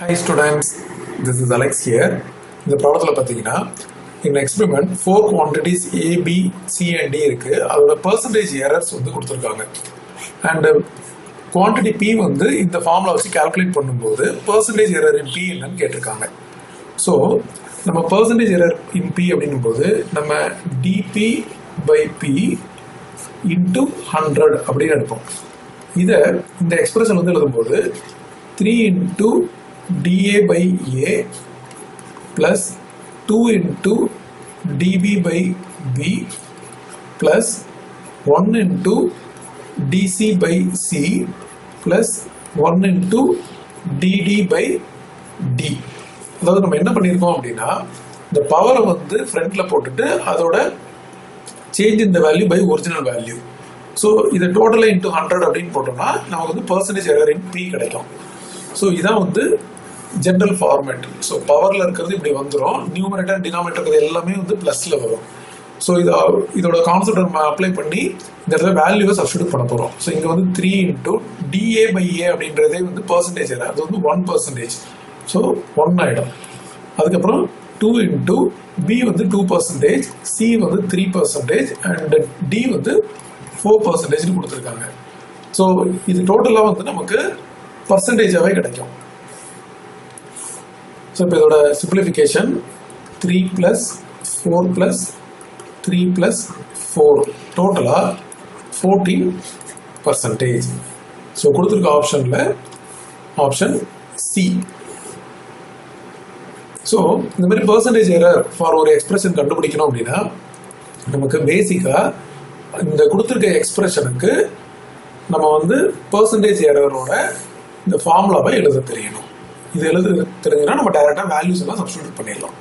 Hi students, this is Alex here. இந்த ப்ராப்ளத்தில் பார்த்தீங்கன்னா in experiment 4 quantities A, B, C and D இருக்கு. அதோட percentage errors வந்து கொடுத்துருக்காங்க. And quantity P வந்து இந்த ஃபார்முலா வச்சு calculate பண்ணும்போது percentage error in P என்னன்னு கேட்டிருக்காங்க. ஸோ நம்ம percentage error in P அப்படின்னும் போது நம்ம dP by P into 100 அப்படின்னு எடுப்போம். இதை இந்த எக்ஸ்பிரஷன் வந்து எழுதும்போது 3 into dA by A plus 2 into dB by B plus 1 into dC by C plus 1 into dD by D. அதாவது நம்ம என்ன பண்ணியிருக்கோம் அப்படின்னா இந்த பவரை வந்து ஃப்ரண்ட்ல போட்டுட்டு அதோட சேஞ்ச் இந்த value by original value. So இதை டோட்டலாக இன்டூ 100 அப்படின்னு போட்டோம்னா நமக்கு வந்து பர்சன்டேஜ் எரர் இன் P கிடைக்கும். ஸோ இதான் வந்து ஜென்ரல் ஃபார்மேட். ஸோ பவரில் இருக்கிறது இப்படி வந்துடும், நியூமரேட்டர் டினாமினேட்டர் இருக்கிறது எல்லாமே வந்து ப்ளஸில் வரும். ஸோ இதோட கான்செப்ட் நம்ம அப்ளை பண்ணி இந்த இடத்துல வேல்யூவை சப்ஸ்டியூட் பண்ண போகிறோம். ஸோ இங்கே வந்து 3 into dA by A அப்படின்றதே வந்து பர்சன்டேஜ் எரர், அது வந்து 1%. ஸோ 1 ஆகிடும். அதுக்கப்புறம் 2 into B வந்து 2%, C வந்து 3% அண்ட் D வந்து 4% கொடுத்துருக்காங்க. ஸோ இது டோட்டலாக வந்து நமக்கு பர்சன்டேஜாகவே கிடைக்கும். ஸோ இப்போ இதோட சிம்பிளிஃபிகேஷன் 3 plus 4 plus 3 plus 4 டோட்டலாக 14%. ஸோ கொடுத்துருக்க ஆப்ஷனில் ஆப்ஷன் சி. ஸோ இந்த மாதிரி பர்சன்டேஜ் எரர் ஃபார் ஒரு எக்ஸ்பிரஷன் கண்டுபிடிக்கணும் அப்படின்னா நமக்கு பேசிக்காக இந்த கொடுத்துருக்க எக்ஸ்பிரஷனுக்கு நம்ம வந்து பர்சன்டேஜ் எரரோட இந்த ஃபார்முலாவை எழுத தெரியணும். இது எழுத தெரிஞ்சுன்னா நம்ம டைரெக்டாக வேல்யூஸ் எல்லாம் சப்ஸ்டிட்யூட் பண்ணிடலாம்.